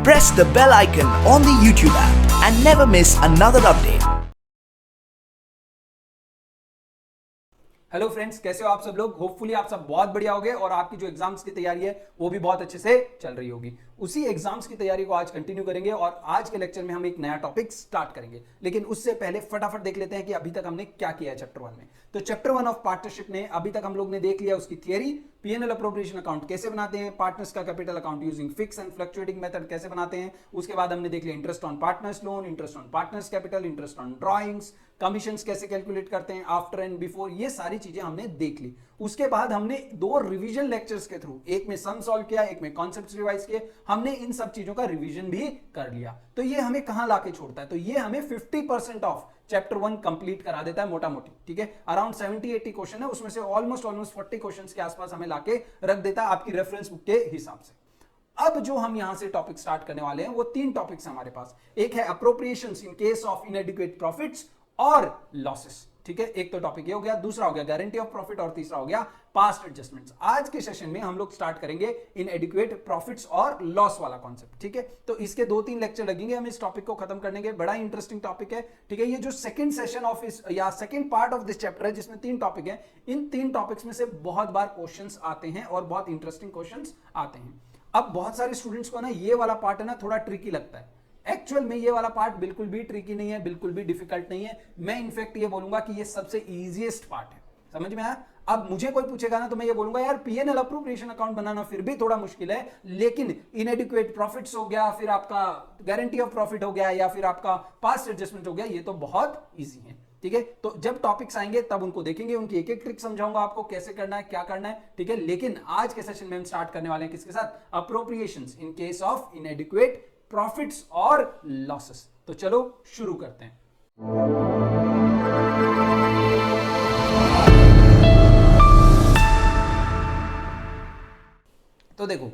Press the bell icon on the YouTube app and never miss another update. Hello friends, कैसे हो आप सब लोग। होपफुली आप सब बहुत बढ़िया होगे और आपकी जो एग्जाम्स की तैयारी है वो भी बहुत अच्छे से चल रही होगी। उसी एग्जाम्स की तैयारी को आज कंटिन्यू करेंगे और आज के लेक्चर में हम एक नया टॉपिक स्टार्ट करेंगे। लेकिन उससे पहले फटाफट देख लेते हैं कि अभी तक हमने क्या किया है चैप्टर 1 में। तो चैप्टर 1 ऑफ पार्टनरशिप ने अभी तक हम लोग ने देख लिया उसकी थियरी, पीएनएल अप्रोप्रिएशन अकाउंट कैसे बनाते हैं, पार्टनर्स का capital account using fix and fluctuating method कैसे बनाते हैं। उसके बाद हमने देख लिया interest on partners loan, interest on partners capital, interest on drawings, commissions कैसे कैलकुलेट करते हैं, आफ्टर एंड बिफोर, ये सारी चीजें हमने देख ली। उसके बाद हमने दो रिवीजन लेक्चर्स के थ्रू, एक में सम सॉल्व किया, एक में कॉन्सेप्ट्स रिवाइज किए, हमने इन सब चीजों का रिवीजन भी कर लिया। तो ये हमें कहां लाके छोड़ता है, तो ये हमें 50% ऑफ चैप्टर 1 कंप्लीट करा देता है मोटा मोटी। ठीक है, अराउंड 70-80 क्वेश्चन है, उसमें से ऑलमोस्ट 40 क्वेश्चन के आसपास हमें लाके रख देता है आपकी रेफरेंस बुक के हिसाब से। अब जो हम यहां से टॉपिक स्टार्ट करने वाले हैं वो तीन टॉपिक्स हमारे पास। एक है appropriations in case of इनएडिक्वेट profits और लॉसेस। ठीक है, एक तो टॉपिक ये हो गया, दूसरा हो गया गारंटी ऑफ प्रॉफिट और तीसरा हो गया पास्ट एडजस्टमेंट्स। आज के सेशन में हम लोग स्टार्ट करेंगे इनएडिक्वेट प्रॉफिट्स और लॉस वाला कॉन्सेप्ट। ठीक है, तो इसके 2-3 लेक्चर लगेंगे हम इस टॉपिक को खत्म करने के। बड़ा इंटरेस्टिंग टॉपिक है। ठीक है, ये जो सेकंड सेशन ऑफ इस या second part of this chapter है जिसमें 3 टॉपिक है, इन 3 टॉपिक्स में से बहुत बार क्वेश्चंस आते हैं और बहुत इंटरेस्टिंग क्वेश्चंस आते हैं। अब बहुत सारे स्टूडेंट्स को ना ये वाला पार्ट है ना थोड़ा ट्रिकी लगता है। एक्चुअल में ये वाला पार्ट बिल्कुल भी ट्रिकी नहीं है, बिल्कुल भी डिफिकल्ट नहीं है। मैं इनफैक्ट ये बोलूंगा कि ये सबसे इजीएस्ट पार्ट है। समझ में आया। अब मुझे कोई पूछेगा ना तो मैं ये बोलूंगा यार पीएनएल अप्रोप्रिएशन अकाउंट बनाना फिर भी थोड़ा मुश्किल है, लेकिन इनएडिक्वेट प्रॉफिट्स हो गया, फिर आपका गारंटी ऑफ प्रॉफिट हो गया, या फिर आपका पास्ट एडजस्टमेंट हो गया, ये तो बहुत ईजी है। ठीक है, तो जब टॉपिक्स आएंगे तब उनको देखेंगे, उनकी एक एक ट्रिक समझाऊंगा आपको कैसे करना है, क्या करना है। ठीक है, लेकिन आज के सेशन में हम स्टार्ट करने वाले हैं किसके साथ, appropriations in case of इनएडिक्वेट profits और लॉसेस। तो चलो शुरू करते हैं। तो देखो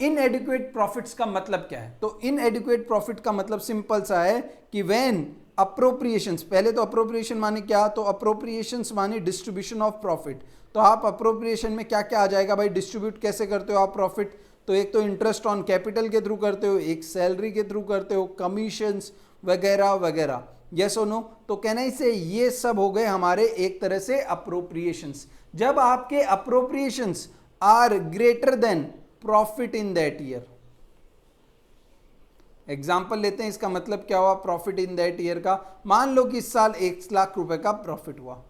इनएडिक्वेट प्रॉफिट्स का मतलब क्या है। तो इनएडिक्वेट प्रॉफिट का मतलब सिंपल सा है कि व्हेन अप्रोप्रिएशंस, पहले तो अप्रोप्रिएशन माने क्या, तो अप्रोप्रिएशंस माने डिस्ट्रीब्यूशन ऑफ प्रॉफिट। तो आप अप्रोप्रिएशन में क्या क्या आ जाएगा भाई, डिस्ट्रीब्यूट कैसे करते हो आप प्रॉफिट, तो एक तो इंटरेस्ट ऑन कैपिटल के थ्रू करते हो, एक सैलरी के थ्रू करते हो, कमीशंस वगैरह वगैरह। यस और नो। तो कहने से ये सब हो गए हमारे एक तरह से अप्रोप्रिएशंस। जब आपके appropriations are greater than profit in that year, example लेते हैं, इसका मतलब क्या हुआ प्रॉफिट इन दैट ईयर का। मान लो कि इस साल 1 लाख रुपए का प्रॉफिट हुआ,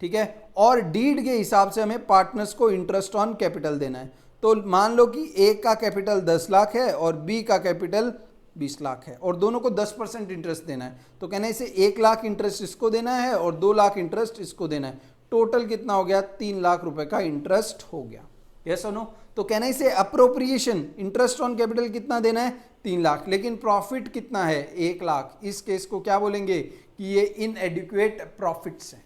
ठीक है, और डीड के हिसाब से हमें पार्टनर्स को इंटरेस्ट ऑन कैपिटल देना है। तो मान लो कि ए का कैपिटल 10 लाख है और बी का कैपिटल 20 लाख है और दोनों को 10% इंटरेस्ट देना है। तो कहने से 1 लाख इंटरेस्ट इसको देना है और 2 लाख इंटरेस्ट इसको देना है। टोटल कितना हो गया, 3 लाख रुपए का इंटरेस्ट हो गया। यस और नो। तो कहने से अप्रोप्रिएशन इंटरेस्ट ऑन कैपिटल कितना देना है, 3 लाख, लेकिन प्रॉफिट कितना है, 1 लाख। इस केस को क्या बोलेंगे कि ये इनएडिक्वेट प्रॉफिट्स है।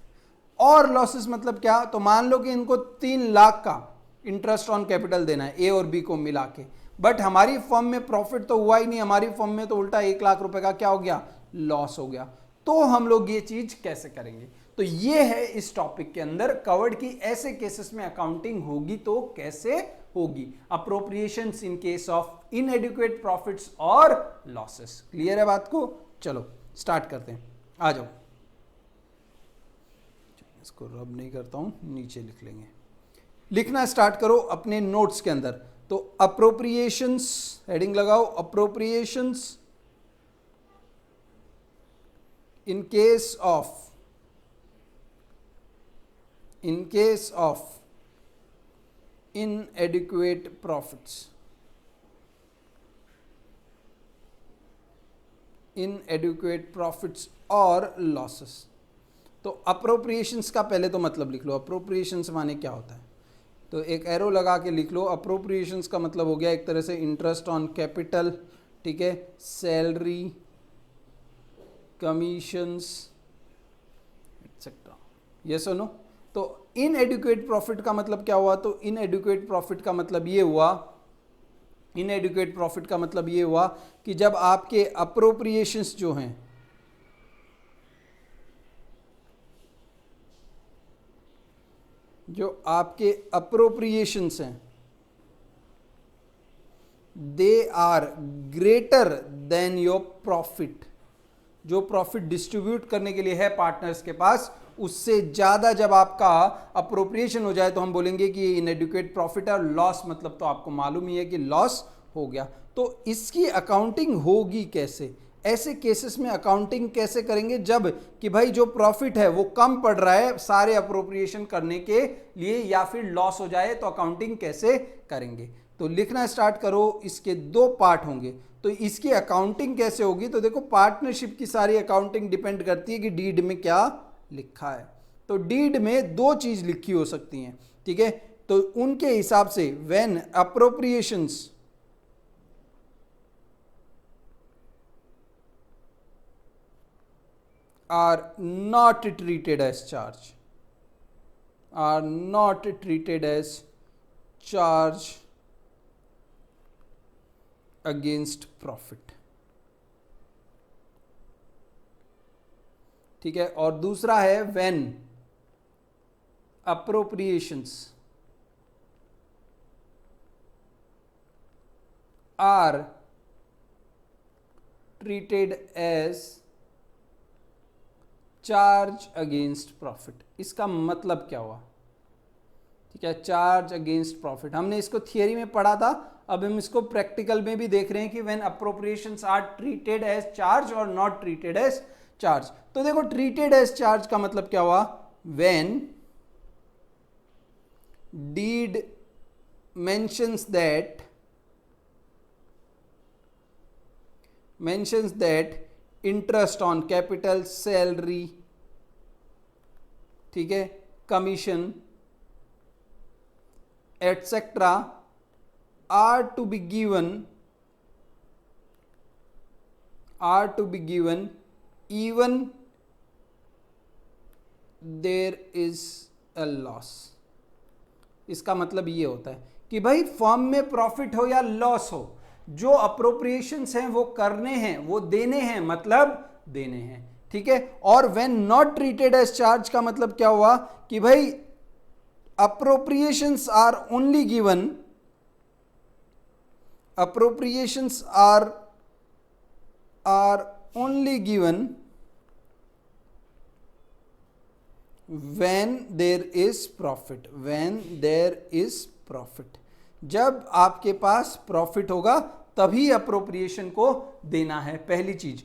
और लॉसेस मतलब क्या, तो मान लो कि इनको 3 लाख का इंटरेस्ट ऑन कैपिटल देना है ए और बी को मिला के, बट हमारी फर्म में प्रॉफिट तो हुआ ही नहीं, हमारी फर्म में तो उल्टा 1 लाख रुपए का क्या हो गया, लॉस हो गया। तो हम लोग ये चीज कैसे करेंगे, तो ये है इस टॉपिक के अंदर कवर्ड की ऐसे केसेस में अकाउंटिंग होगी तो कैसे होगी, appropriations in case of इनएडिक्वेट profits और लॉसेस। क्लियर है बात को। चलो स्टार्ट करते हैं, आ जाओ। इसको रब नहीं करता हूं, नीचे लिख लेंगे। लिखना स्टार्ट करो अपने नोट्स के अंदर। तो अप्रोप्रिएशंस हेडिंग लगाओ, appropriations in case of inadequate profits, inadequate profits और losses। तो अप्रोप्रिएशंस का पहले तो मतलब लिख लो, अप्रोप्रिएशंस माने क्या होता है, तो एक एरो लगा के लिख लो। अप्रोप्रिएशंस का मतलब हो गया एक तरह से इंटरेस्ट ऑन कैपिटल, ठीक है, सैलरी, कमीशंस एक्सेट्रा। यस और नो। तो इनएडिक्वेट प्रॉफिट का मतलब क्या हुआ, तो इनएडिक्वेट प्रॉफिट का मतलब ये हुआ, इनएडिक्वेट प्रॉफिट का मतलब ये हुआ कि जब आपके अप्रोप्रिएशंस जो हैं, जो आपके अप्रोप्रिएशंस हैं they are greater than your profit, जो प्रॉफिट डिस्ट्रीब्यूट करने के लिए है पार्टनर्स के पास, उससे ज्यादा जब आपका अप्रोप्रिएशन हो जाए तो हम बोलेंगे कि इनएडिक्वेट प्रॉफिट है। और लॉस मतलब तो आपको मालूम ही है कि लॉस हो गया। तो इसकी अकाउंटिंग होगी कैसे? ऐसे केसेस में अकाउंटिंग कैसे करेंगे जब कि भाई जो प्रॉफिट है वो कम पड़ रहा है सारे अप्रोप्रिएशन करने के लिए, या फिर लॉस हो जाए, तो अकाउंटिंग कैसे करेंगे? तो लिखना स्टार्ट करो। इसके दो पार्ट होंगे, तो इसकी अकाउंटिंग कैसे होगी? तो देखो, पार्टनरशिप की सारी अकाउंटिंग डिपेंड करती है कि डीड में क्या लिखा है। तो डीड में दो चीज लिखी हो सकती हैं, ठीक है? तो उनके हिसाब से when appropriations are not treated as charge, are not treated as charge against profit, ठीक है? और दूसरा है when appropriations are treated as charge against profit. इसका मतलब क्या हुआ? ठीक है, चार्ज अगेंस्ट प्रॉफिट हमने इसको थियरी में पढ़ा था, अब हम इसको प्रैक्टिकल में भी देख रहे हैं कि when appropriations are treated as charge और नॉट ट्रीटेड एज चार्ज। तो देखो, ट्रीटेड एज चार्ज का मतलब क्या हुआ? When deed mentions that interest on capital, salary, ठीक है, commission etcetera are to be given even there is a loss. इसका मतलब ये होता है कि भाई फर्म में प्रॉफिट हो या लॉस हो, जो अप्रोप्रिएशंस हैं वो करने हैं, वो देने हैं, मतलब देने हैं, ठीक है? और when not treated as charge का मतलब क्या हुआ कि भाई appropriations are only given, appropriations are only given when there is profit, when there is profit। जब आपके पास प्रॉफिट होगा तभी अप्रोप्रिएशन को देना है, पहली चीज।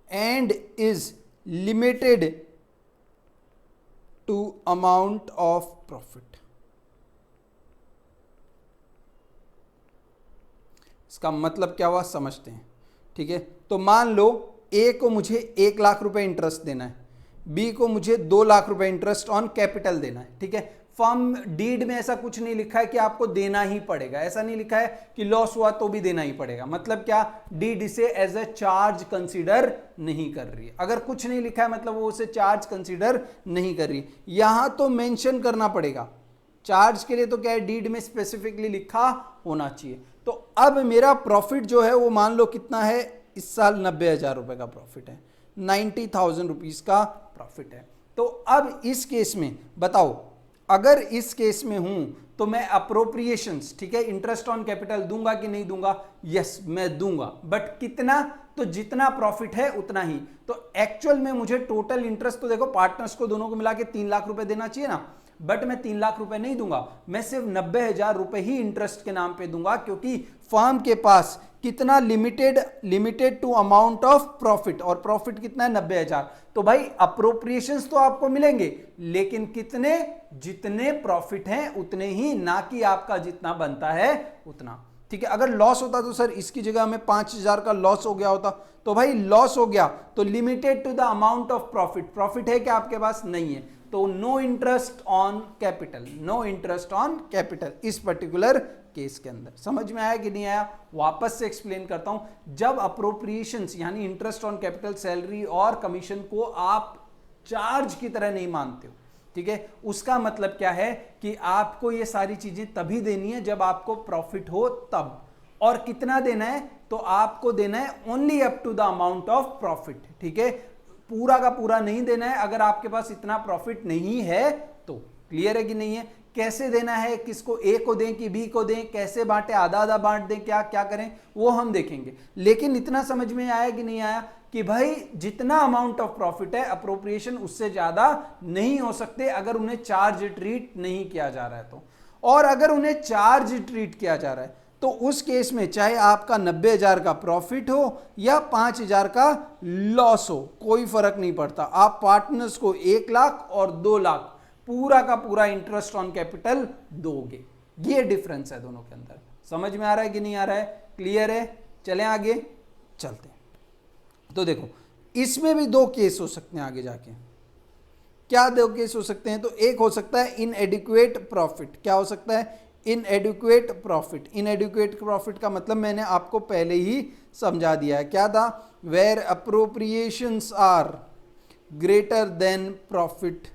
And is limited to amount of profit. इसका मतलब क्या हुआ समझते हैं, ठीक है? तो मान लो ए को मुझे 1 लाख रुपए इंटरेस्ट देना है, बी को मुझे 2 लाख रुपए इंटरेस्ट ऑन कैपिटल देना है, ठीक है? फर्म डीड में ऐसा कुछ नहीं लिखा है कि आपको देना ही पड़ेगा, ऐसा नहीं लिखा है कि लॉस हुआ तो भी देना ही पड़ेगा। मतलब क्या? डीड इसे एज ए चार्ज कंसीडर नहीं कर रही है। अगर कुछ नहीं लिखा है मतलब वो उसे चार्ज कंसीडर नहीं कर रही है। यहां तो मेंशन करना पड़ेगा चार्ज के लिए, तो क्या है, डीड में स्पेसिफिकली लिखा होना चाहिए। तो अब मेरा प्रॉफिट जो है वो मान लो कितना है, इस साल 90,000 रुपए का प्रॉफिट है, 90,000 रुपीज का प्रॉफिट है। तो अब इस केस में बताओ, अगर इस केस में हूं तो मैं अप्रोप्रिएशंस, ठीक है, इंटरेस्ट ऑन कैपिटल दूंगा कि नहीं दूंगा? यस, मैं दूंगा, बट कितना? तो जितना प्रॉफिट है उतना ही। तो एक्चुअल में मुझे टोटल इंटरेस्ट, तो देखो पार्टनर्स को दोनों को मिला के 3 लाख रुपए देना चाहिए ना, बट मैं 3 लाख रुपए नहीं दूंगा, मैं सिर्फ 90,000 रुपए ही इंटरेस्ट के नाम पे दूंगा, क्योंकि फर्म के पास कितना limited to amount of profit, और प्रॉफिट कितना है 90,000। तो भाई अप्रोप्रिएशंस तो आपको मिलेंगे, लेकिन कितने? जितने प्रॉफिट हैं उतने ही, ना कि आपका जितना बनता है उतना, ठीक है? अगर लॉस होता तो सर इसकी जगह में 5,000 का लॉस हो गया होता, तो भाई लॉस हो गया तो limited to the amount of profit. Profit है क्या आपके पास? नहीं है, तो no interest on capital, no interest on capital इस पर्टिकुलर केस के अंदर। समझ में आया कि नहीं आया? वापस से एक्सप्लेन करता हूं। जब अप्रोप्रिएशंस यानी इंटरेस्ट ऑन कैपिटल, सैलरी और कमीशन को आप चार्ज की तरह नहीं मानते हो, ठीक है, उसका मतलब क्या है कि आपको ये सारी चीजें तभी देनी है जब आपको प्रॉफिट हो तब। और कितना देना है? तो आपको देना है only up to the amount of profit, ठीक है? पूरा का पूरा नहीं देना है अगर आपके पास इतना प्रॉफिट नहीं है तो। क्लियर है कि नहीं है? कैसे देना है, किसको ए को दें कि बी को दें, कैसे बांटे, आधा आधा बांट दें, क्या क्या करें, वो हम देखेंगे। लेकिन इतना समझ में आया कि नहीं आया कि भाई जितना अमाउंट ऑफ प्रॉफिट है अप्रोप्रिएशन उससे ज्यादा नहीं हो सकते अगर उन्हें चार्ज ट्रीट नहीं किया जा रहा है तो। और अगर उन्हें चार्ज ट्रीट किया जा रहा है तो उस केस में चाहे आपका 90,000 का प्रॉफिट हो या 5,000 का लॉस हो, कोई फर्क नहीं पड़ता। आप पार्टनर्स को 1 लाख और 2 लाख पूरा का पूरा इंटरेस्ट ऑन कैपिटल दोगे। ये डिफरेंस है दोनों के अंदर। समझ में आ रहा है कि नहीं आ रहा है? क्लियर है? चलें आगे चलते हैं। तो देखो इसमें भी 2 केस हो सकते हैं आगे जाके। क्या 2 केस हो सकते हैं? तो एक हो सकता है इनएडिक्वेट प्रॉफिट। क्या हो सकता है? इनएडिक्वेट प्रॉफिट। इनएडिक्वेट प्रॉफिट का मतलब मैंने आपको पहले ही समझा दिया है। क्या था? Where appropriations are greater than profit.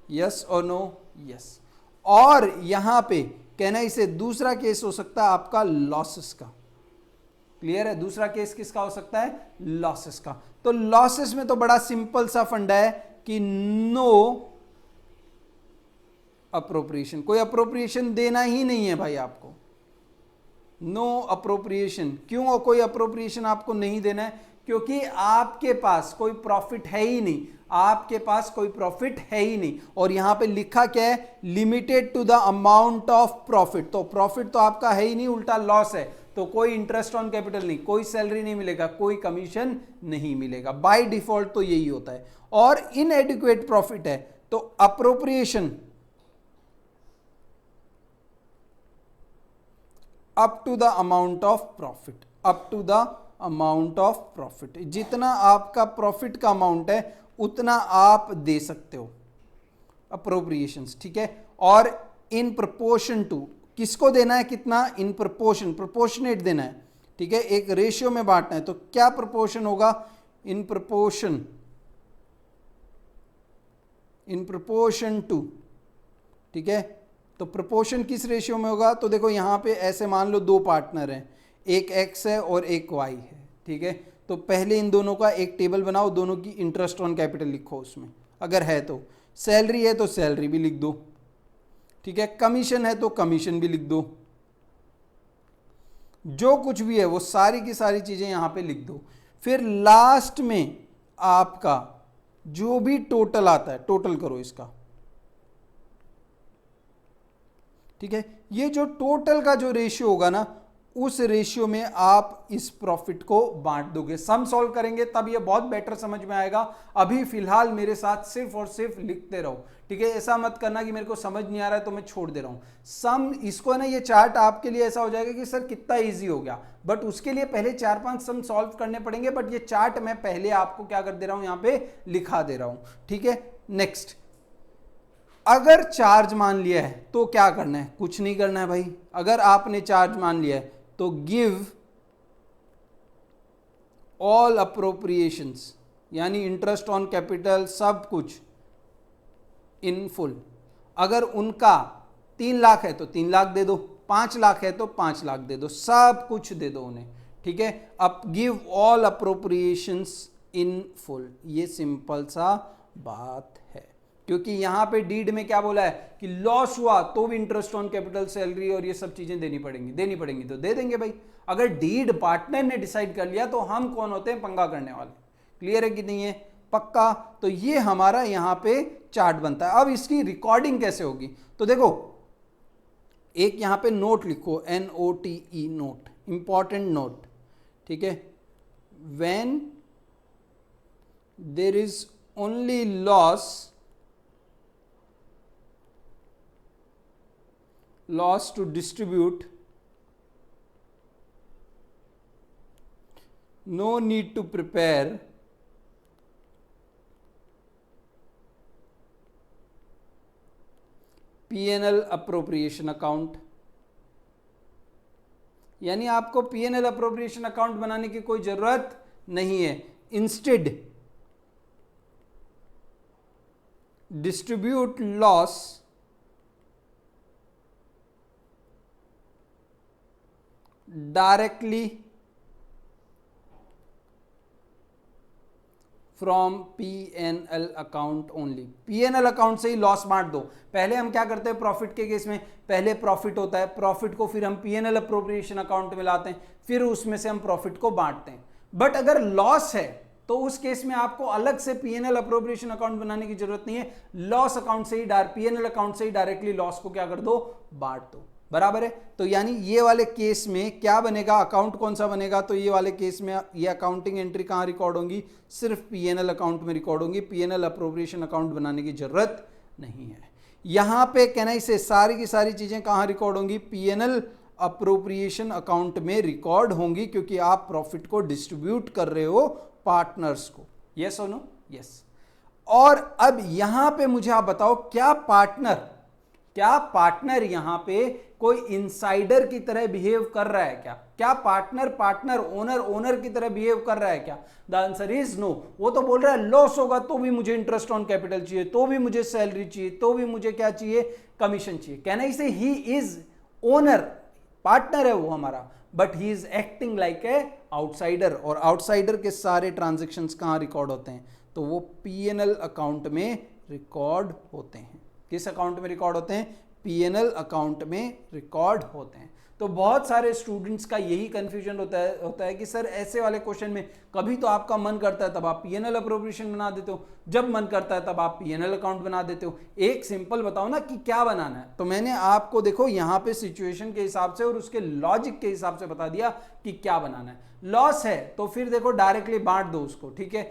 Yes और नो? यस। और यहां पे कहना इसे दूसरा केस हो सकता है आपका लॉसेस का। क्लियर है? दूसरा केस किसका हो सकता है? लॉसेस का। तो लॉसेस में तो बड़ा सिंपल सा फंडा है कि नो अप्रोप्रिएशन, कोई अप्रोप्रिएशन देना ही नहीं है भाई आपको। No appropriation. क्यों कोई अप्रोप्रिएशन आपको नहीं देना है? क्योंकि आपके पास कोई प्रॉफिट है ही नहीं। आपके पास कोई प्रॉफिट है ही नहीं। और यहां पे लिखा क्या है? Limited to the amount of profit. तो प्रॉफिट तो आपका है ही नहीं, उल्टा लॉस है। तो कोई इंटरेस्ट ऑन कैपिटल नहीं, कोई सैलरी नहीं मिलेगा, कोई कमीशन नहीं मिलेगा। बाय डिफॉल्ट तो यही होता है। और इनएडिक्वेट प्रॉफिट है तो appropriation up to the amount of profit. Up to the amount of profit, जितना आपका प्रॉफिट का अमाउंट है उतना आप दे सकते हो अप्रोप्रिएशंस। ठीक है? और इन प्रोपोर्शन टू, किसको देना है कितना? इन प्रोपोर्शन, प्रोपोर्शनेट देना है। ठीक है? एक रेशियो में बांटना है। तो क्या प्रोपोर्शन होगा? In proportion, in proportion to. ठीक है? तो प्रोपोर्शन किस रेशियो में होगा? तो देखो यहां पे ऐसे मान लो 2 पार्टनर हैं, एक एक्स है और एक वाई है। ठीक है? तो पहले इन दोनों का एक टेबल बनाओ, दोनों की इंटरेस्ट ऑन कैपिटल लिखो उसमें, अगर है तो। सैलरी है तो सैलरी भी लिख दो। ठीक है? कमीशन है तो कमीशन भी लिख दो। जो कुछ भी है वो सारी की सारी चीजें यहां पे लिख दो। फिर लास्ट में आपका जो भी टोटल आता है, टोटल करो इसका। ठीक है? ये जो टोटल का जो रेशियो होगा ना, उस रेशियो में आप इस प्रॉफिट को बांट दोगे। सम सॉल्व करेंगे तब ये बहुत बेटर समझ में आएगा। अभी फिलहाल मेरे साथ सिर्फ और सिर्फ लिखते रहो। ठीक है? ऐसा मत करना कि मेरे को समझ नहीं आ रहा है तो मैं छोड़ दे रहा हूं। सम, इसको ना, ये चार्ट आपके लिए ऐसा हो जाएगा कि सर कितना इजी हो गया, बट उसके लिए पहले 4-5 सम सॉल्व करने पड़ेंगे। बट ये चार्ट मैं पहले आपको क्या कर दे रहा हूं, यहां पे लिखा दे रहा हूं। ठीक है? नेक्स्ट, अगर चार्ज मान लिया है तो क्या करना है? कुछ नहीं करना है भाई। अगर आपने चार्ज मान लिया है तो गिव ऑल अप्रोप्रिएशंस, यानी इंटरेस्ट ऑन कैपिटल सब कुछ इन फुल। अगर उनका 3 लाख है तो 3 लाख दे दो, 5 लाख है तो 5 लाख दे दो, सब कुछ दे दो उन्हें। ठीक है? अब give all appropriations in full. ये सिंपल सा बात है। क्योंकि यहां पे डीड में क्या बोला है कि लॉस हुआ तो भी इंटरेस्ट ऑन कैपिटल, सैलरी और ये सब चीजें देनी पड़ेंगी तो दे देंगे भाई। अगर डीड पार्टनर ने डिसाइड कर लिया तो हम कौन होते हैं? पंगा करने वाले। क्लियर है कि नहीं है? पक्का? तो ये हमारा यहां पे चार्ट बनता है। अब इसकी रिकॉर्डिंग कैसे होगी? तो देखो, एक यहां पे नोट लिखो, NOTE, नोट, इंपॉर्टेंट नोट। ठीक है? When there is only loss to distribute, no need to prepare P&L appropriation account। यानी आपको P&L appropriation account बनाने की कोई जरूरत नहीं है। Instead distribute loss directly from P&L account only. P&L account से ही लॉस बांट दो। पहले हम क्या करते हैं प्रॉफिट के केस में, पहले प्रॉफिट होता है, प्रॉफिट को फिर हम P&L अप्रोप्रिएशन अकाउंट में लाते हैं, फिर उसमें से हम प्रॉफिट को बांटते हैं। बट अगर लॉस है तो उस केस में आपको अलग से P&L अप्रोप्रिएशन अकाउंट बनाने की जरूरत नहीं है, लॉस अकाउंट से ही P&L अकाउंट से ही डायरेक्टली लॉस को क्या कर दो, बांट दो। बराबर है। तो यानी ये वाले केस में क्या बनेगा, अकाउंट कौन सा बनेगा, तो ये वाले केस में ये अकाउंटिंग एंट्री कहां रिकॉर्ड होंगी, सिर्फ P&L अकाउंट में रिकॉर्ड होंगी, P&L अप्रोप्रिएशन अकाउंट बनाने की जरूरत नहीं है। यहां पे कहना से सारी की सारी चीजें कहां रिकॉर्ड होंगी, P&L अप्रोप्रिएशन अकाउंट में रिकॉर्ड होंगी, क्योंकि आप प्रॉफिट को डिस्ट्रीब्यूट कर रहे हो पार्टनर्स को। यस और नो, यस। और अब यहां पे मुझे आप बताओ, क्या पार्टनर यहां पे कोई इनसाइडर की तरह बिहेव कर रहा है क्या पार्टनर ओनर की तरह बिहेव कर रहा है क्या? The answer is no. वो तो बोल रहा है लॉस होगा तो भी मुझे इंटरेस्ट ऑन कैपिटल चाहिए, तो भी मुझे सैलरी चाहिए, तो भी मुझे क्या चाहिए, कमीशन चाहिए। कहना इसे ही इज ओनर, पार्टनर है वो हमारा, but he is acting like a outsider. और आउटसाइडर के सारे ट्रांजेक्शन्स कहां रिकॉर्ड होते हैं, तो वो P&L अकाउंट में रिकॉर्ड होते हैं। किस अकाउंट में रिकॉर्ड होते हैं, P&L अकाउंट में रिकॉर्ड होते हैं। तो बहुत सारे स्टूडेंट्स का यही कंफ्यूजन होता है कि सर ऐसे वाले क्वेश्चन में कभी तो आपका मन करता है तब आप P&L अप्रोप्रिएशन बना देते हो, जब मन करता है तब आप P&L अकाउंट बना देते हो। एक सिंपल बताओ ना कि क्या बनाना है। तो मैंने आपको देखो यहाँ पे सिचुएशन के हिसाब से और उसके लॉजिक के हिसाब से बता दिया कि क्या बनाना है। लॉस है तो फिर देखो डायरेक्टली बांट दो उसको, ठीक है।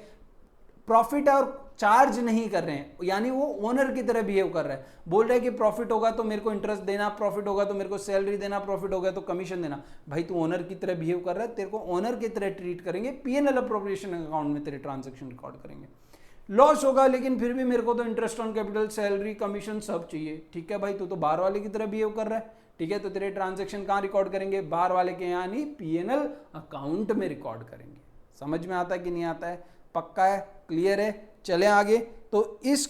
प्रॉफिट है और चार्ज नहीं कर रहे हैं, यानी वो ओनर की तरह बिहेव कर रहा है, बोल रहा है कि प्रॉफिट होगा तो मेरे को इंटरेस्ट देना, प्रॉफिट होगा तो मेरे को सैलरी देना, प्रॉफिट होगा तो कमीशन देना। भाई तू ओनर की तरह बिहेव कर रहा है, तेरे को ओनर की तरह ट्रीट करेंगे, P&L अप्रोप्रिएशन अकाउंट में तेरे ट्रांजैक्शन रिकॉर्ड करेंगे। लॉस होगा लेकिन फिर भी मेरे को तो interest on capital, salary, commission सब चाहिए, ठीक है भाई तू तो बाहर वाले की तरह बिहेव कर रहा है, ठीक है। तो तेरे ट्रांजैक्शन कहाँ रिकॉर्ड करेंगे, बाहर वाले के यानी P&L अकाउंट में रिकॉर्ड करेंगे। समझ में आता है कि नहीं आता है, पक्का है, क्लियर है। चले आगे। तो इस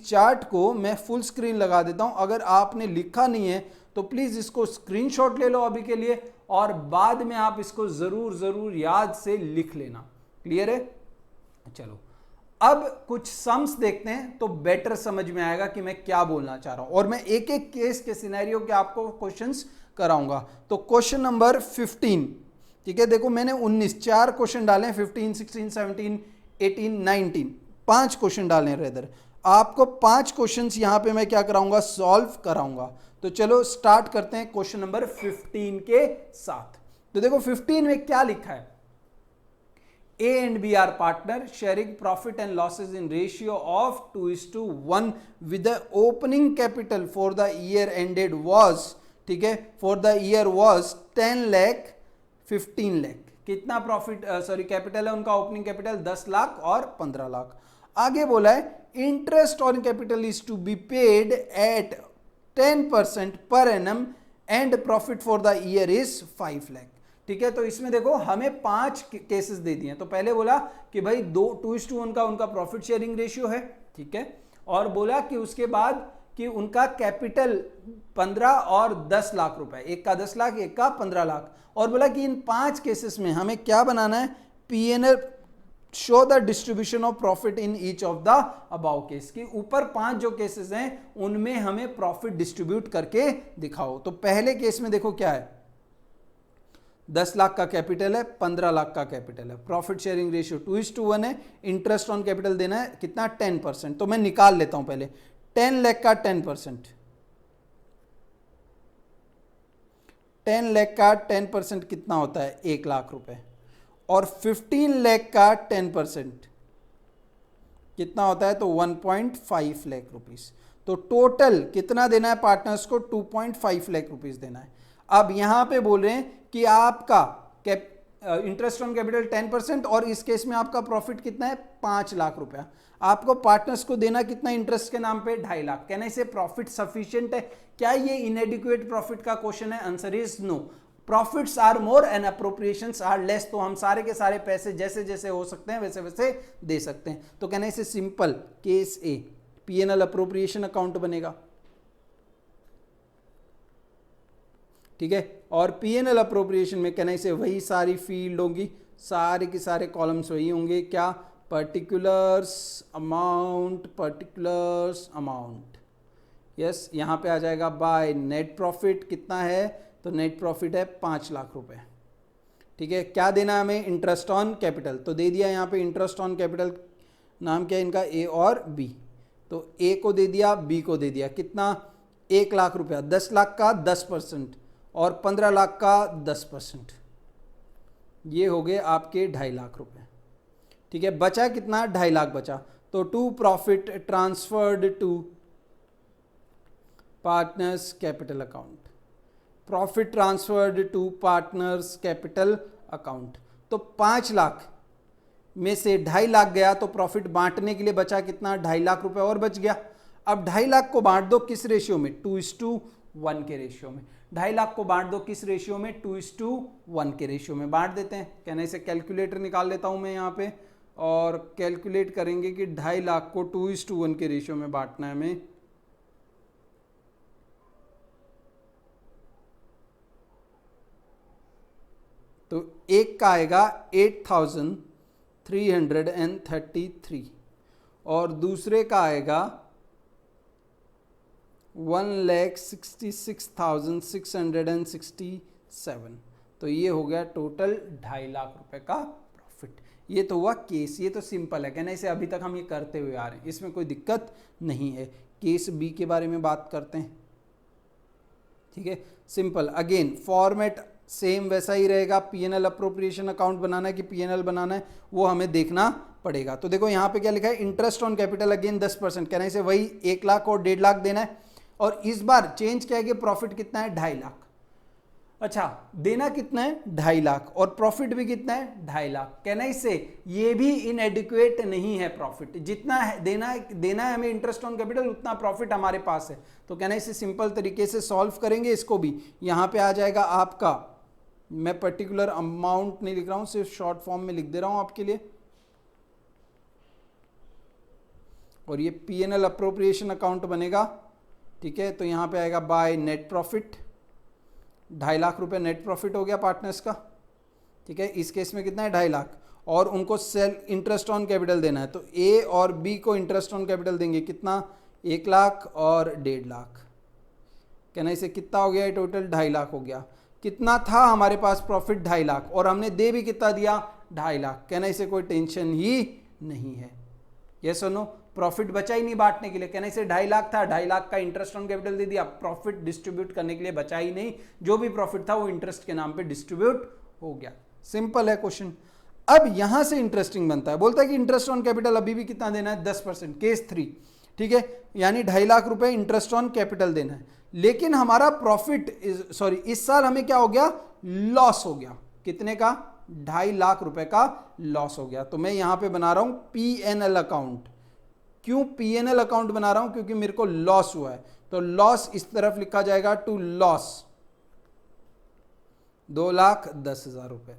चार्ट को मैं फुल स्क्रीन लगा देता हूं। अगर आपने लिखा नहीं है तो प्लीज इसको स्क्रीनशॉट ले लो अभी के लिए, और बाद में आप इसको जरूर याद से लिख लेना। क्लियर है। चलो अब कुछ सम्स देखते हैं तो बेटर समझ में आएगा कि मैं क्या बोलना चाह रहा हूं, और मैं एक एक केस के सिनेरियो के आपको क्वेश्चंस कराऊंगा। तो क्वेश्चन नंबर 15, ठीक है। देखो मैंने 4 क्वेश्चन डाले हैं, 15, 16, 17, 18, 19, 5 क्वेश्चन डाले हैं रेदर। आपको 5 क्वेश्चंस यहां पे मैं क्या कराऊंगा, सॉल्व कराऊंगा। तो चलो स्टार्ट करते हैं क्वेश्चन नंबर 15 के साथ। तो देखो 15 में क्या लिखा है, A and B are partner sharing profit and losses in ratio of 2:1 with the opening capital for the year ended was, ठीक है, for the year was 10 lakh 15 lakh। कितना प्रॉफिट कैपिटल है उनका, ओपनिंग कैपिटल 10 लाख और 15 लाख। आगे बोला है interest on capital is to be paid at 10% per annum and profit for the year is 5 lakh. ठीक है। तो इसमें देखो हमें 5 केसेस दे दिए। तो पहले बोला कि भाई 2:1 का उनका प्रॉफिट शेयरिंग रेशियो है, ठीक है। और बोला कि उसके बाद कि उनका कैपिटल 15 और 10 लाख रुपए, एक का 10 लाख एक का 15 लाख। और बोला कि इन 5 केसेस में हमें क्या बनाना है, P&L show the distribution of profit in each of the above case. की ऊपर 5 जो केसेस हैं उनमें हमें प्रॉफिट डिस्ट्रीब्यूट करके दिखाओ। तो पहले केस में देखो क्या है, 10 लाख का कैपिटल है, 15 लाख का कैपिटल है, प्रॉफिट शेयरिंग रेशियो 2:1 है, इंटरेस्ट ऑन कैपिटल देना है कितना, 10%। तो मैं निकाल लेता हूं पहले 10 लाख का 10%, 10 लाख का 10% कितना होता है, 1 लाख रुपए। और 15 लाख का 10% कितना होता है, तो 1.5 लाख रुपीस। तो टोटल कितना देना है पार्टनर्स को, 2.5 लाख रुपीस देना है। अब यहां पे बोल रहे हैं कि आपका इंटरेस्ट ऑन कैपिटल 10% और इस केस में आपका प्रॉफिट कितना है, 5 लाख रुपया। आपको पार्टनर्स को देना कितना इंटरेस्ट के नाम पे, 2.5 लाख। कहने से प्रॉफिट सफिशिएंट है क्या, ये इनएडिक्वेट प्रॉफिट का क्वेश्चन है, answer is no. Profits are more and appropriations are less. तो हम सारे के सारे पैसे जैसे जैसे हो सकते हैं वैसे वैसे दे सकते हैं। तो कहने से सिंपल केस ए, P&L अप्रोप्रिएशन अकाउंट बनेगा, ठीक है। और P&L अप्रोप्रिएशन में कहने से वही सारी फील्ड होंगी, सारे के सारे कॉलम्स वही होंगे, क्या, पर्टिकुलर्स अमाउंट, यस, यहाँ पे आ जाएगा बाय नेट प्रॉफिट। कितना है? तो नेट प्रॉफिट है 5 लाख रुपए। ठीक है, क्या देना है हमें? इंटरेस्ट ऑन कैपिटल, तो दे दिया यहाँ पे इंटरेस्ट ऑन कैपिटल। नाम क्या है इनका? ए और बी। तो ए को दे दिया, बी को दे दिया। कितना? 1 लाख रुपया। 10 लाख का 10% और 15 लाख का 10%, ये हो गए आपके 2.5 लाख रुपए। ठीक है, बचा कितना? 2.5 लाख बचा। तो to profit transferred to partners capital account, profit transferred to partners capital account. तो 5 लाख में से 2.5 लाख गया, तो प्रॉफिट बांटने के लिए बचा कितना? 2.5 लाख रुपए और बच गया। अब 2.5 लाख को बांट दो किस रेशियो में? 2:1 के रेशियो में। 2.5 लाख को बांट दो किस रेशियो में? 2:1 के रेशियो में बांट देते हैं। कहने से कैलकुलेटर निकाल लेता हूं मैं यहाँ पे, और कैलकुलेट करेंगे कि 2.5 लाख को 2:1 के रेशियो में बांटना है हमें। तो एक का आएगा 8,333 और दूसरे का आएगा 1,66,667। तो ये हो गया टोटल 2.5 लाख रुपए का प्रॉफिट। ये तो हुआ केस, ये तो सिंपल है, कहने से अभी तक हम ये करते हुए आ रहे हैं, इसमें कोई दिक्कत नहीं है। केस बी के बारे में बात करते हैं। ठीक है, सिंपल, अगेन फॉर्मेट सेम वैसा ही रहेगा। पीएनएल अप्रोप्रिएशन अकाउंट बनाना है कि पीएनएल बनाना है, वो हमें देखना पड़ेगा। तो देखो यहाँ पे क्या लिखा है? इंटरेस्ट ऑन कैपिटल अगेन 10%, कहने से वही 1 लाख और 1.5 लाख देना है। और इस बार चेंज क्या है कि प्रॉफिट कितना है? 2.5 लाख। अच्छा, देना कितना है? 2.5 लाख, और प्रॉफिट भी कितना है? 2.5 लाख। कहना इससे ये भी इनएडिक्वेट नहीं है प्रॉफिट, जितना है देना है हमें इंटरेस्ट ऑन कैपिटल, उतना प्रॉफिट हमारे पास है। तो कहना इससे सिंपल तरीके से सॉल्व करेंगे इसको भी। यहां पे आ जाएगा आपका, मैं पर्टिकुलर अमाउंट नहीं लिख रहा हूं, सिर्फ शॉर्ट फॉर्म में लिख दे रहा हूं आपके लिए। और ये पीएनएल अप्रोप्रिएशन अकाउंट बनेगा। ठीक है, तो यहां पे आएगा बाय नेट प्रॉफिट। 2.5 लाख रुपए नेट प्रॉफिट हो गया पार्टनर्स का। ठीक है, इस केस में कितना है? 2.5 लाख, और उनको सेल इंटरेस्ट ऑन कैपिटल देना है। तो ए और बी को इंटरेस्ट ऑन कैपिटल देंगे। कितना? 1 लाख और 1.5 लाख। कहना इसे कितना हो गया? टोटल 2.5 लाख हो गया। कितना था हमारे पास प्रॉफिट? 2.5 लाख, और हमने दे भी कितना दिया? 2.5 लाख। कहना इसे कोई टेंशन ही नहीं है। यस और नो? प्रॉफिट बचा ही नहीं बांटने के लिए। कहना इसे 2.5 लाख था, 2.5 लाख का इंटरेस्ट ऑन कैपिटल दे दिया, प्रॉफिट डिस्ट्रीब्यूट करने के लिए बचा ही नहीं। जो भी प्रॉफिट था वो इंटरेस्ट के नाम पे डिस्ट्रीब्यूट हो गया। सिंपल है क्वेश्चन। अब यहां से इंटरेस्टिंग बनता है, बोलता है कि इंटरेस्ट ऑन कैपिटल अभी भी कितना देना है? 10%, केस 3। ठीक है, यानी 2.5 लाख रुपए इंटरेस्ट ऑन कैपिटल देना है। लेकिन हमारा प्रॉफिट इस साल हमें क्या हो गया? लॉस हो गया। कितने का? 2.5 लाख रुपए का लॉस हो गया। तो मैं यहां पे बना रहा हूं पीएनएल अकाउंट। क्यों पीएनएल अकाउंट बना रहा हूं? क्योंकि मेरे को लॉस हुआ है। तो लॉस इस तरफ लिखा जाएगा, टू लॉस 2,10,000 रुपए।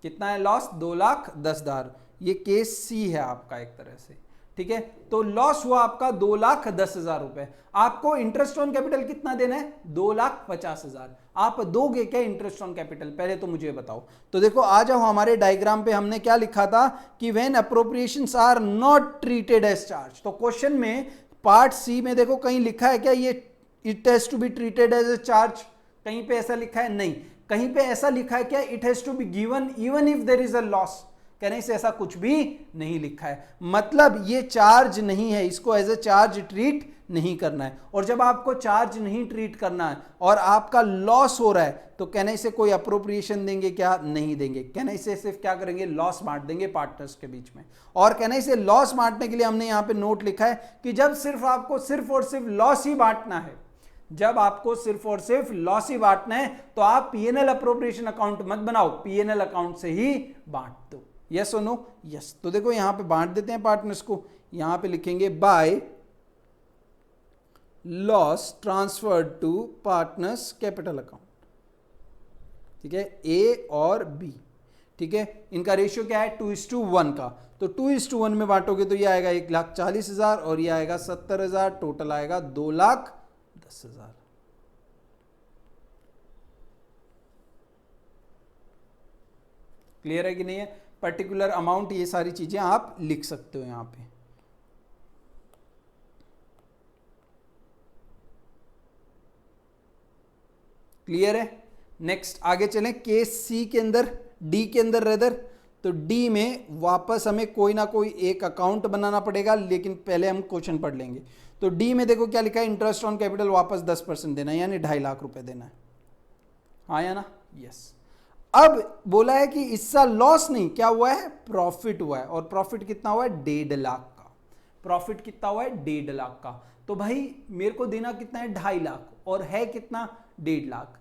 कितना है लॉस? 2,10,000। ये केस सी है आपका एक तरह से। ठीक है, तो लॉस हुआ आपका 2,10,000 रुपए। आपको इंटरेस्ट ऑन कैपिटल कितना देना है? 2,50,000। आप दोगे क्या इंटरेस्ट ऑन कैपिटल? पहले तो मुझे बताओ। तो देखो, आ जाओ हमारे डायग्राम पे। हमने क्या लिखा था कि when appropriations are not treated as charge. तो क्वेश्चन में पार्ट सी में देखो कहीं लिखा है क्या ये it has to be treated as a charge? कहीं पे ऐसा लिखा है? नहीं। कहीं पे ऐसा लिखा है क्या it has to be given even if there is a loss? कहने से ऐसा कुछ भी नहीं लिखा है। मतलब ये चार्ज नहीं है, इसको एज ए चार्ज ट्रीट नहीं करना है। और जब आपको चार्ज नहीं ट्रीट करना है और आपका लॉस हो रहा है, तो कहने से कोई अप्रोप्रिएशन देंगे क्या? नहीं देंगे। कहने से सिर्फ क्या करेंगे? लॉस बांट देंगे पार्टनर्स के बीच में। और कहने से लॉस बांटने के लिए हमने यहां पे नोट लिखा है कि जब सिर्फ आपको सिर्फ और सिर्फ लॉस ही बांटना है, जब आपको सिर्फ और सिर्फ लॉस ही बांटना है, तो आप पीएनएल अप्रोप्रिएशन अकाउंट मत बनाओ, पीएनएल अकाउंट से ही बांट दो। यस और नो? यस। तो देखो यहां पे बांट देते हैं पार्टनर्स को। यहां पे लिखेंगे by loss transferred to partners capital account. ठीक है, ए और बी। ठीक है, इनका रेशियो क्या है? 2:1 का। तो 2:1 में बांटोगे तो ये आएगा 1,40,000 और ये आएगा 70,000। टोटल आएगा 2,10,000। क्लियर है कि नहीं है? पर्टिकुलर अमाउंट, ये सारी चीजें आप लिख सकते हो यहां पे। क्लियर है? नेक्स्ट आगे चलें, केस सी के अंदर, डी के अंदर रेदर, तो डी में वापस हमें कोई ना कोई एक अकाउंट बनाना पड़ेगा, लेकिन पहले हम क्वेश्चन पढ़ लेंगे। तो डी में देखो क्या लिखा है, इंटरेस्ट ऑन कैपिटल वापस 10% देना है, यानी 2.5 लाख रुपए देना है। हाँ या ना? यस। अब बोला है कि इस साल लॉस नहीं, क्या हुआ है, प्रॉफिट हुआ है, और प्रॉफिट कितना हुआ है, 1.5 लाख का। प्रॉफिट कितना हुआ है, 1.5 लाख का। तो भाई मेरे को देना कितना है, 2.5 लाख, और है कितना, 1.5 लाख।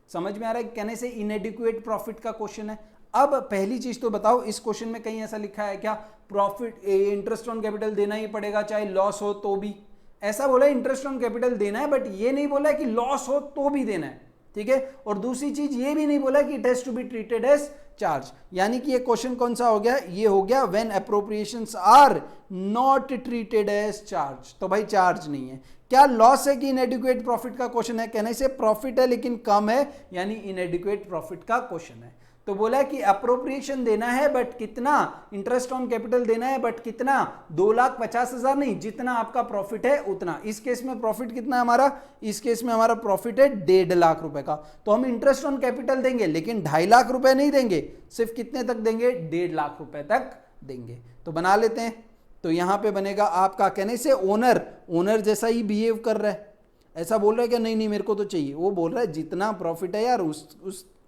समझ में आ रहा है? कहने से इनएडिक्वेट प्रॉफिट का क्वेश्चन है। अब पहली चीज तो बताओ, इस क्वेश्चन में कहीं ऐसा लिखा है क्या, प्रॉफिट इंटरेस्ट ऑन कैपिटल देना ही पड़ेगा चाहे लॉस हो तो भी? ऐसा बोला है इंटरेस्ट ऑन कैपिटल देना है, बट ये नहीं बोला है कि लॉस हो तो भी देना है, ठीक है। और दूसरी चीज ये भी नहीं बोला कि it has to be treated as charge, यानी कि ये क्वेश्चन कौन सा हो गया, ये हो गया when appropriations are not treated as charge. तो भाई चार्ज नहीं है। क्या लॉस है कि इनएडिक्वेट प्रॉफिट का क्वेश्चन है? कहने से प्रॉफिट है लेकिन कम है, यानी इनएडिक्वेट प्रॉफिट का क्वेश्चन है। तो बोला है कि अप्रोप्रिएशन देना है बट कितना, इंटरेस्ट ऑन कैपिटल देना है बट कितना, 2,50,000 नहीं, जितना आपका प्रॉफिट है उतना। इस केस में प्रॉफिट कितना है हमारा, इस केस में हमारा प्रॉफिट है 1.5 लाख रुपए का। तो हम इंटरेस्ट ऑन कैपिटल देंगे लेकिन 2.5 लाख रुपए नहीं देंगे, सिर्फ कितने तक देंगे, 1.5 लाख रुपए तक देंगे। तो बना लेते हैं। तो यहां पे बनेगा आपका, कहने से ओनर जैसा ही बिहेव कर रहा है, ऐसा बोल रहा है कि नहीं नहीं मेरे को तो चाहिए, वो बोल रहा है जितना प्रॉफिट है यार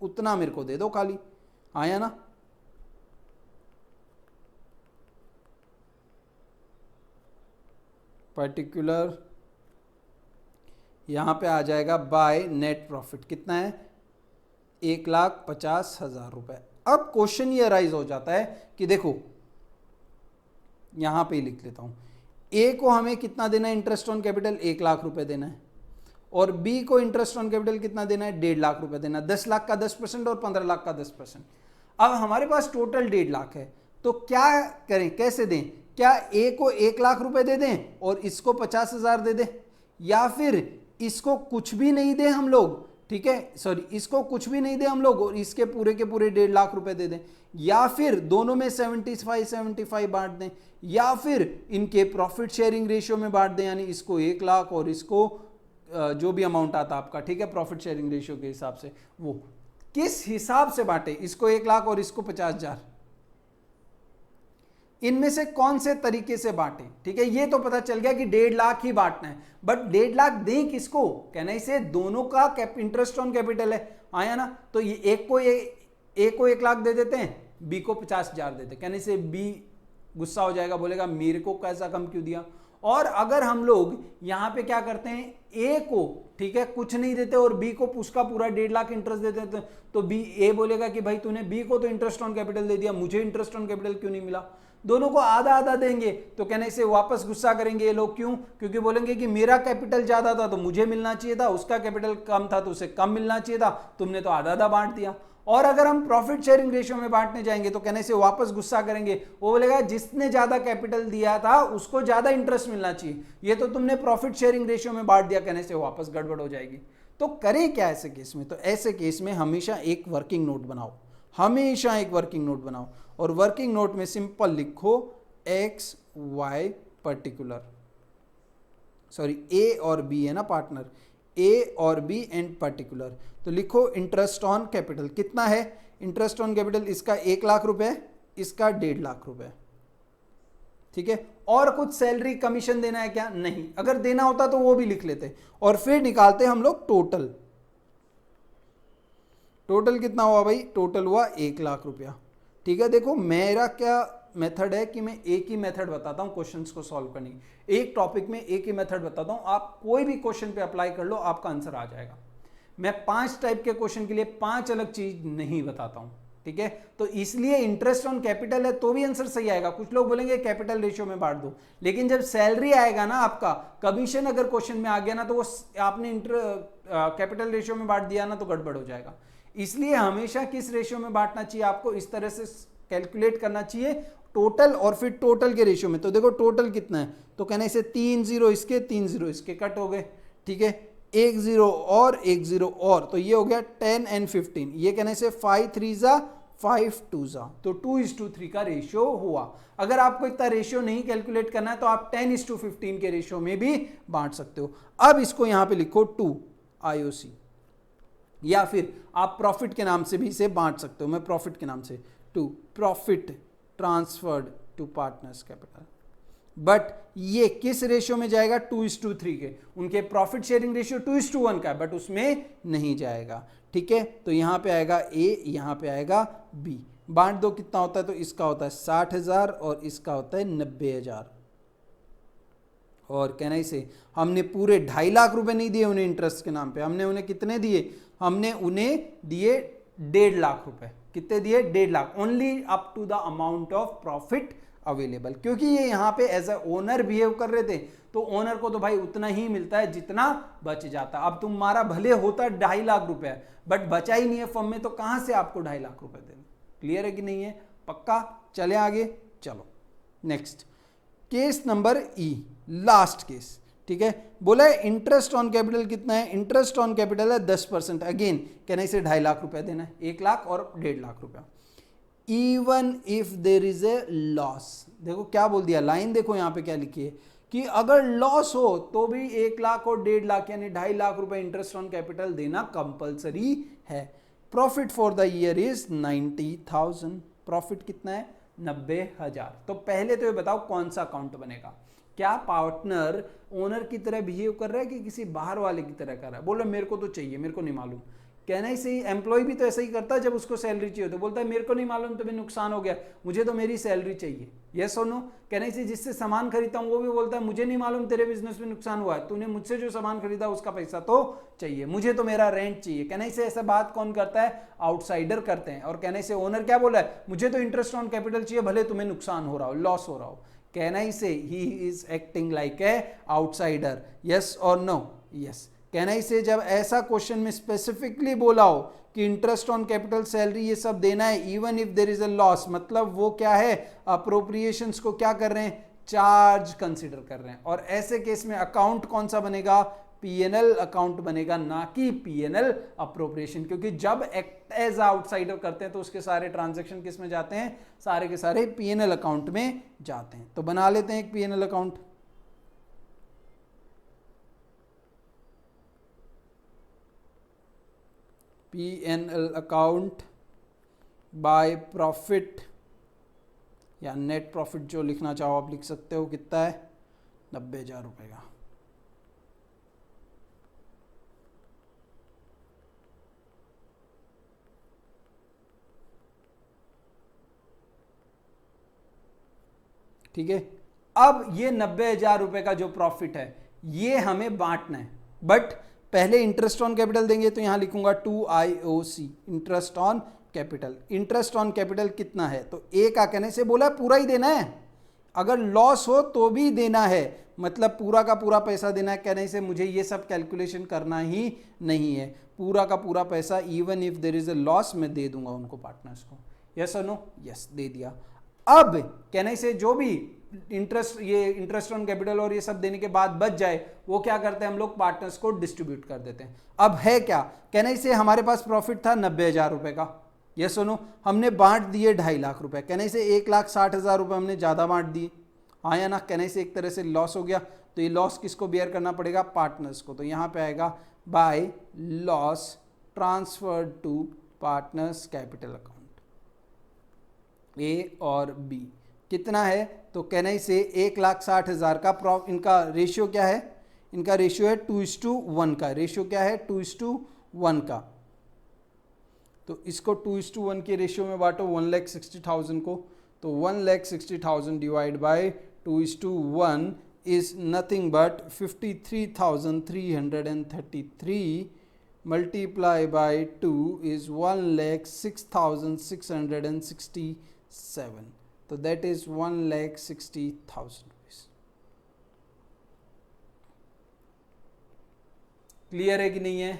उतना मेरे को दे दो खाली। आया ना? पर्टिकुलर यहां पे आ जाएगा बाय नेट प्रॉफिट, कितना है, 1,50,000 रुपए। अब क्वेश्चन ये अराइज हो जाता है कि देखो यहां पे लिख लेता हूं, ए को हमें कितना देना है इंटरेस्ट ऑन कैपिटल, 1 लाख रुपए देना है, और बी को इंटरेस्ट ऑन कैपिटल कितना देना है, 1.5 लाख रुपए देना है। 10 लाख का 10% और 15 लाख का 10%। अब हमारे पास टोटल 1.5 लाख है, तो क्या करें, कैसे दें? क्या ए को 1 लाख रुपए दे दें और इसको 50,000 दे दें, या फिर इसको कुछ भी नहीं दें हम लोग, ठीक है, सॉरी इसको कुछ भी नहीं दें हम लोग और इसके पूरे के पूरे 1.5 लाख रुपए दे दें, या फिर दोनों में 75-75 बांट दें, या फिर इनके प्रॉफिट शेयरिंग रेशियो में बांट दें, यानी इसको 1 लाख और इसको जो भी अमाउंट आता आपका, ठीक है, प्रॉफिट शेयरिंग रेशियो के हिसाब से, वो किस हिसाब से बांटे, इसको 1 लाख और इसको 50,000, इनमें से कौन से तरीके से बांटे, ठीक है। ये तो पता चल गया कि 1.5 लाख ही बांटना है, बट 1.5 लाख दें किसको, कहने से दोनों का इंटरेस्ट ऑन कैपिटल है, आया ना। तो ये ए को 1 लाख दे देते हैं, बी को 50,000 देते हैं, कहने से बी गुस्सा हो जाएगा, बोलेगा मेरे को कैसा कम क्यों दिया। और अगर हम लोग यहां पे क्या करते हैं, ए को, ठीक है, कुछ नहीं देते और बी को उसका पूरा 1.5 लाख इंटरेस्ट देते हैं, तो बी ए बोलेगा कि भाई तूने बी को तो इंटरेस्ट ऑन कैपिटल दे दिया, मुझे इंटरेस्ट ऑन कैपिटल क्यों नहीं मिला। दोनों को आधा आधा देंगे, तो कहने से वापस गुस्सा करेंगे ये लोग, क्यों, क्योंकि बोलेंगे कि मेरा कैपिटल ज्यादा था तो मुझे मिलना चाहिए था, उसका कैपिटल कम था तो उसे कम मिलना चाहिए था, तुमने तो आधा आधा बांट दिया। और अगर हम प्रॉफिट शेयरिंग रेशियो में बांटने जाएंगे तो कहने से वापस गुस्सा करेंगे, वो बोलेगा जिसने ज्यादा कैपिटल दिया था उसको ज्यादा इंटरेस्ट मिलना चाहिए, ये तो तुमने प्रॉफिट शेयरिंग रेशियो में बांट दिया, कहने से वापस गड़बड़ हो जाएगी। तो करें क्या ऐसे केस में, तो ऐसे केस में हमेशा एक वर्किंग नोट बनाओ, हमेशा एक वर्किंग नोट बनाओ, और वर्किंग नोट में सिंपल लिखो एक्स वाई पर्टिकुलर, सॉरी ए और बी है ना पार्टनर, ए और बी एंड पर्टिकुलर। तो लिखो इंटरेस्ट ऑन कैपिटल कितना है, इंटरेस्ट ऑन कैपिटल इसका 1 लाख रुपए, इसका 1.5 लाख रुपए, ठीक है। और कुछ सैलरी कमीशन देना है क्या, नहीं, अगर देना होता तो वो भी लिख लेते, और फिर निकालते हम लोग टोटल। टोटल कितना हुआ भाई, टोटल हुआ 1 लाख रुपया, ठीक है। देखो मेरा क्या मेथड है कि मैं एक ही मेथड बताता हूं क्वेश्चंस को सॉल्व करने की, एक टॉपिक में एक ही मेथड बताता हूं, आप कोई भी क्वेश्चन पे अप्लाई कर लो, आपका आंसर आ जाएगा। मैं 5 टाइप के क्वेश्चन के लिए 5 अलग चीज नहीं बताता हूं, ठीक है। तो इसलिए इंटरेस्ट ऑन कैपिटल है तो भी आंसर सही आएगा। कुछ लोग बोलेंगे कैपिटल रेशियो में बांट दो, लेकिन जब सैलरी आएगा ना आपका, कमीशन अगर क्वेश्चन में आ गया ना, तो वो आपने कैपिटल रेशियो में बांट दिया ना तो गड़बड़ हो जाएगा। इसलिए हमेशा किस रेशियो में बांटना चाहिए, आपको इस तरह से कैलकुलेट करना चाहिए, टोटल और फिर टोटल के रेशियो में। तो देखो टोटल कितना है, तो कहने से 3 0 इसके 3 0 इसके कट हो गए, ठीक है, 1 0 और 1 0 और, तो ये हो गया 10 and 15, ये कहने से 5 3 जा 5 2 तो 2:3 का रेशियो हुआ। अगर आपको इतना रेशियो नहीं कैलकुलेट करना है तो आप 10:15 के रेशियो में भी बांट सकते हो। अब इसको यहां पे लिखो 2 IOC, या फिर आप प्रॉफिट के नाम से भी इसे बांट सकते हो। मैं प्रॉफिट के नाम से 2 profit transferred to partners capital. But ये किस रेशियो में जाएगा? 2:3 के। उनके प्रॉफिट शेयरिंग रेशियो 2:1 का है, बट उसमें नहीं जाएगा। ठीक है, तो यहां पे आएगा A, यहां पे आएगा B। बांट दो, कितना होता है? तो इसका होता है 60,000 और इसका होता है 90,000। और कहना इसे हमने पूरे 2.5 लाख रुपए नहीं दिए उन्हें इंटरेस्ट के नाम पे। हमने उन्हें कितने दिए? हमने उन्हें दिए 1.5 लाख रुपए। कितने दिए? 1.5 लाख। Only up to the amount of profit available. क्योंकि ये यहां पे एज ए ओनर बिहेव कर रहे थे, तो ओनर को तो भाई उतना ही मिलता है जितना बच जाता। अब तुम्हारा भले होता 2.5 लाख रुपए, बट बचा ही नहीं है फर्म में, तो कहां से आपको 2.5 लाख रुपए देना? क्लियर है कि नहीं है? पक्का? चले आगे, चलो next case number E, last case. ठीक है, बोला है इंटरेस्ट ऑन कैपिटल कितना है? इंटरेस्ट ऑन कैपिटल है 10%। अगेन कहना इसे 2.5 लाख रुपए देना है, 1 लाख और 1.5 लाख रुपया। Even if there is a loss, देखो क्या बोल दिया, लाइन देखो यहां पे क्या लिखी है कि अगर लॉस हो तो भी 1 लाख और 1.5 लाख यानी 2.5 लाख रुपए इंटरेस्ट ऑन कैपिटल देना कंपलसरी है। Profit for the year is 90,000। Profit कितना है? 90,000। तो पहले तो ये बताओ कौन सा अकाउंट बनेगा? क्या पार्टनर ओनर की तरह बिहेव कर रहा है कि किसी बाहर वाले की तरह कर रहा है? बोलो मेरे को तो चाहिए, मेरे को नहीं मालूम। कहना ही सही, एम्प्लॉय भी तो ऐसा ही करता है। जब उसको सैलरी चाहिए तो बोलता है मेरे को नहीं मालूम, तुम्हें नुकसान हो गया, मुझे तो मेरी सैलरी चाहिए। यस और नो? कहना ही सही, जिससे सामान खरीदता हूँ वो भी बोलता है मुझे नहीं मालूम तेरे बिजनेस में नुकसान हुआ है, तूने मुझसे जो सामान खरीदा उसका पैसा तो चाहिए, मुझे तो मेरा रेंट चाहिए। कहना ही से ऐसा बात कौन करता है? आउटसाइडर करते हैं। और कहने से ओनर क्या बोला है? मुझे तो इंटरेस्ट ऑन कैपिटल चाहिए, भले तुम्हें नुकसान हो रहा हो, लॉस हो रहा हो। कहना ही से he is acting like a outsider. Yes और नो? यस। कहना ही से जब ऐसा क्वेश्चन में स्पेसिफिकली बोला हो कि इंटरेस्ट ऑन कैपिटल, सैलरी, ये सब देना है even if there is a loss, मतलब वो क्या है? अप्रोप्रिएशंस को क्या कर रहे हैं? चार्ज कंसिडर कर रहे हैं। और ऐसे केस में अकाउंट कौन सा बनेगा? P&L अकाउंट बनेगा, ना कि P&L अप्रोप्रिएशन। क्योंकि जब एक्ट एज आउटसाइडर करते हैं तो उसके सारे ट्रांजैक्शन किस में जाते हैं? सारे के सारे P&L अकाउंट में जाते हैं। तो बना लेते हैं एक P&L account. P&L account by profit या नेट प्रॉफिट, जो लिखना चाहो आप लिख सकते हो। कितना है? 90,000 रुपए का। ठीक है, अब ये 90,000 रुपए का जो प्रॉफिट है ये हमें बांटना है। बट पहले इंटरेस्ट ऑन कैपिटल देंगे, तो यहां लिखूंगा 2 IOC, interest on capital. Interest on capital कितना है? तो A का कहने से बोला पूरा ही देना है, अगर लॉस हो तो भी देना है, मतलब पूरा का पूरा पैसा देना है। कहने से मुझे ये सब कैलकुलेशन करना ही नहीं है, पूरा का पूरा पैसा even if there is a loss मैं दे दूंगा उनको, पार्टनर्स को। यस और नो? यस, दे दिया। अब कहने से जो भी इंटरेस्ट, ये इंटरेस्ट ऑन कैपिटल और ये सब देने के बाद बच जाए, वो क्या करते हैं हम लोग? पार्टनर्स को डिस्ट्रीब्यूट कर देते हैं। अब है क्या? कहने से हमारे पास प्रॉफिट था 90,000 रुपए का। यस सुनो, हमने बांट दिए 2.5 लाख रुपए। कहने से 1,60,000 रुपए हमने ज्यादा बांट दिए, हाँ या ना? कहने से एक तरह से लॉस हो गया, तो ये लॉस किसको बेयर करना पड़ेगा? पार्टनर्स को। तो यहां पे आएगा by loss transferred to partners capital account. A और B कितना है? तो कहने से 1,60,000 का इनका रेशियो क्या है? इनका रेशियो है 2:1 का। रेशियो क्या है? 2:1 का। तो इसको 2:1 के रेशियो में बांटो 1,60,000 को। तो 1,60,000 divide by 2:1 is nothing but 53,333 multiply by 2 is 1,06,667. तो that is 1,60,000 rupees. क्लियर है कि नहीं है?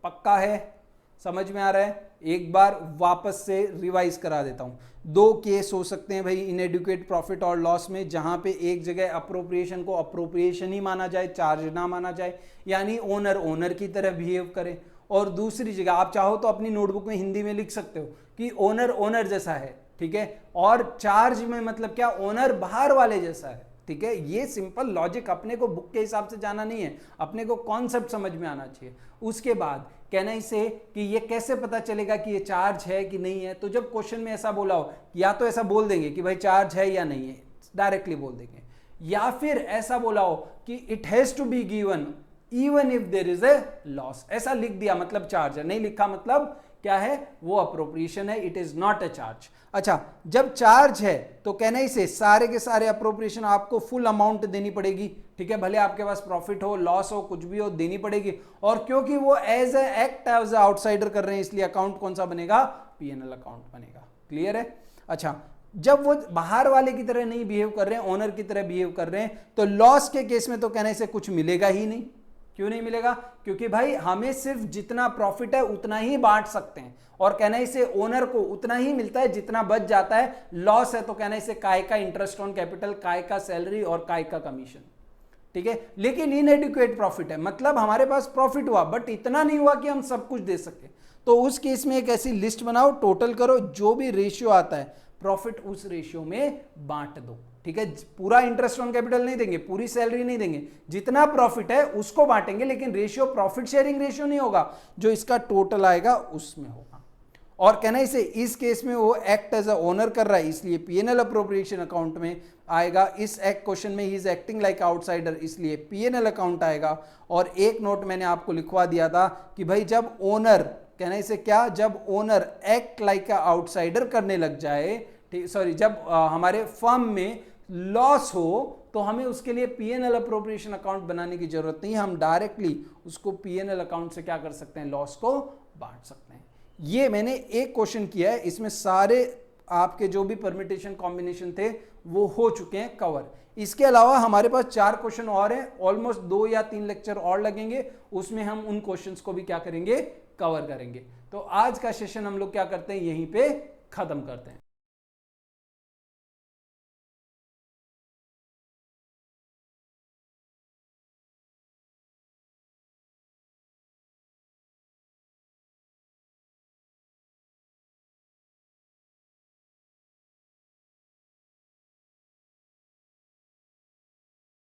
पक्का है? समझ में आ रहा है? एक बार वापस से रिवाइज करा देता हूं। 2 केस हो सकते हैं भाई इनएडुकेट प्रॉफिट और लॉस में, जहां पे एक जगह अप्रोप्रिएशन को अप्रोप्रिएशन ही माना जाए, चार्ज ना माना जाए, यानी ओनर की तरह बिहेव करे। और दूसरी जगह आप चाहो तो अपनी नोटबुक में हिंदी में लिख सकते हो कि ओनर ओनर जैसा है, ठीक है, और चार्ज में मतलब क्या, ओनर बाहर वाले जैसा है, ठीक है। ये सिंपल लॉजिक अपने को बुक के हिसाब से जाना नहीं है, अपने को कॉन्सेप्ट समझ में आना चाहिए। उसके बाद कहना इसे कि ये कैसे पता चलेगा कि ये चार्ज है कि नहीं है, तो जब क्वेश्चन में ऐसा बोला हो, या तो ऐसा बोल देंगे कि भाई चार्ज है या नहीं है, डायरेक्टली बोल देंगे, या फिर ऐसा बोला हो कि it has to be given even if there is a loss, ऐसा लिख दिया मतलब चार्ज है, नहीं लिखा मतलब क्या है, वो अप्रोप्रिएशन है, it is not a charge. अच्छा, जब चार्ज है तो कहना इसे सारे के सारे अप्रोप्रिएशन आपको फुल अमाउंट देनी पड़ेगी, ठीक है, भले आपके पास प्रॉफिट हो, लॉस हो, कुछ भी हो, देनी पड़ेगी। और क्योंकि वो as a act as a outsider कर रहे हैं, इसलिए अकाउंट कौन सा बनेगा, पीएनएल अकाउंट बनेगा। क्लियर है? अच्छा, जब वो बाहर वाले की तरह नहीं बिहेव कर रहे हैं, ओनर की तरह बिहेव कर रहे हैं, तो लॉस के केस में तो कहना इसे कुछ मिलेगा ही नहीं। क्यों नहीं मिलेगा? क्योंकि भाई हमें सिर्फ जितना प्रॉफिट है उतना ही बांट सकते हैं, और कहना इसे ओनर को उतना ही मिलता है जितना बच जाता है। लॉस है तो कहना इसे काय का इंटरेस्ट ऑन कैपिटल, काय का सैलरी और काय का कमीशन, ठीक है। लेकिन इनएडिक्वेट प्रॉफिट है, मतलब हमारे पास प्रॉफिट हुआ बट इतना नहीं हुआ कि हम सब कुछ दे सके, तो उस केस में एक ऐसी लिस्ट बनाओ, टोटल करो, जो भी रेशियो आता है प्रॉफिट उस रेशियो में बांट दो, ठीक है। पूरा इंटरेस्ट ऑन कैपिटल नहीं देंगे, पूरी सैलरी नहीं देंगे, जितना प्रॉफिट है उसको बांटेंगे, लेकिन रेशियो प्रॉफिट शेयरिंग रेशियो नहीं होगा, जो इसका टोटल आएगा उसमें होगा। और कहना इसे इस केस में वो एक्ट एज अ ओनर कर रहा है, इसलिए पीएनएल अप्रोप्रिएशन अकाउंट में आएगा। इस एक्ट क्वेश्चन में he is acting like outsider, इसलिए पीएनएल अकाउंट आएगा। और एक नोट मैंने आपको लिखवा दिया था कि भाई जब ओनर, कहना इसे क्या, जब ओनर एक्ट लाइक आउटसाइडर करने लग जाए, सॉरी, जब हमारे फर्म में लॉस हो तो हमें उसके लिए पीएनएल अप्रोप्रिएशन अकाउंट बनाने की जरूरत नहीं है, हम डायरेक्टली उसको पीएनएल अकाउंट से क्या कर सकते हैं, लॉस को बांट सकते हैं। ये मैंने एक क्वेश्चन किया है, इसमें सारे आपके जो भी परम्यूटेशन कॉम्बिनेशन थे वो हो चुके हैं कवर। इसके अलावा हमारे पास 4 क्वेश्चन और हैं, ऑलमोस्ट 2 या 3 लेक्चर और लगेंगे, उसमें हम उन क्वेश्चंस को भी क्या करेंगे, कवर करेंगे। तो आज का सेशन हम लोग क्या करते हैं, यहीं पे खत्म करते हैं।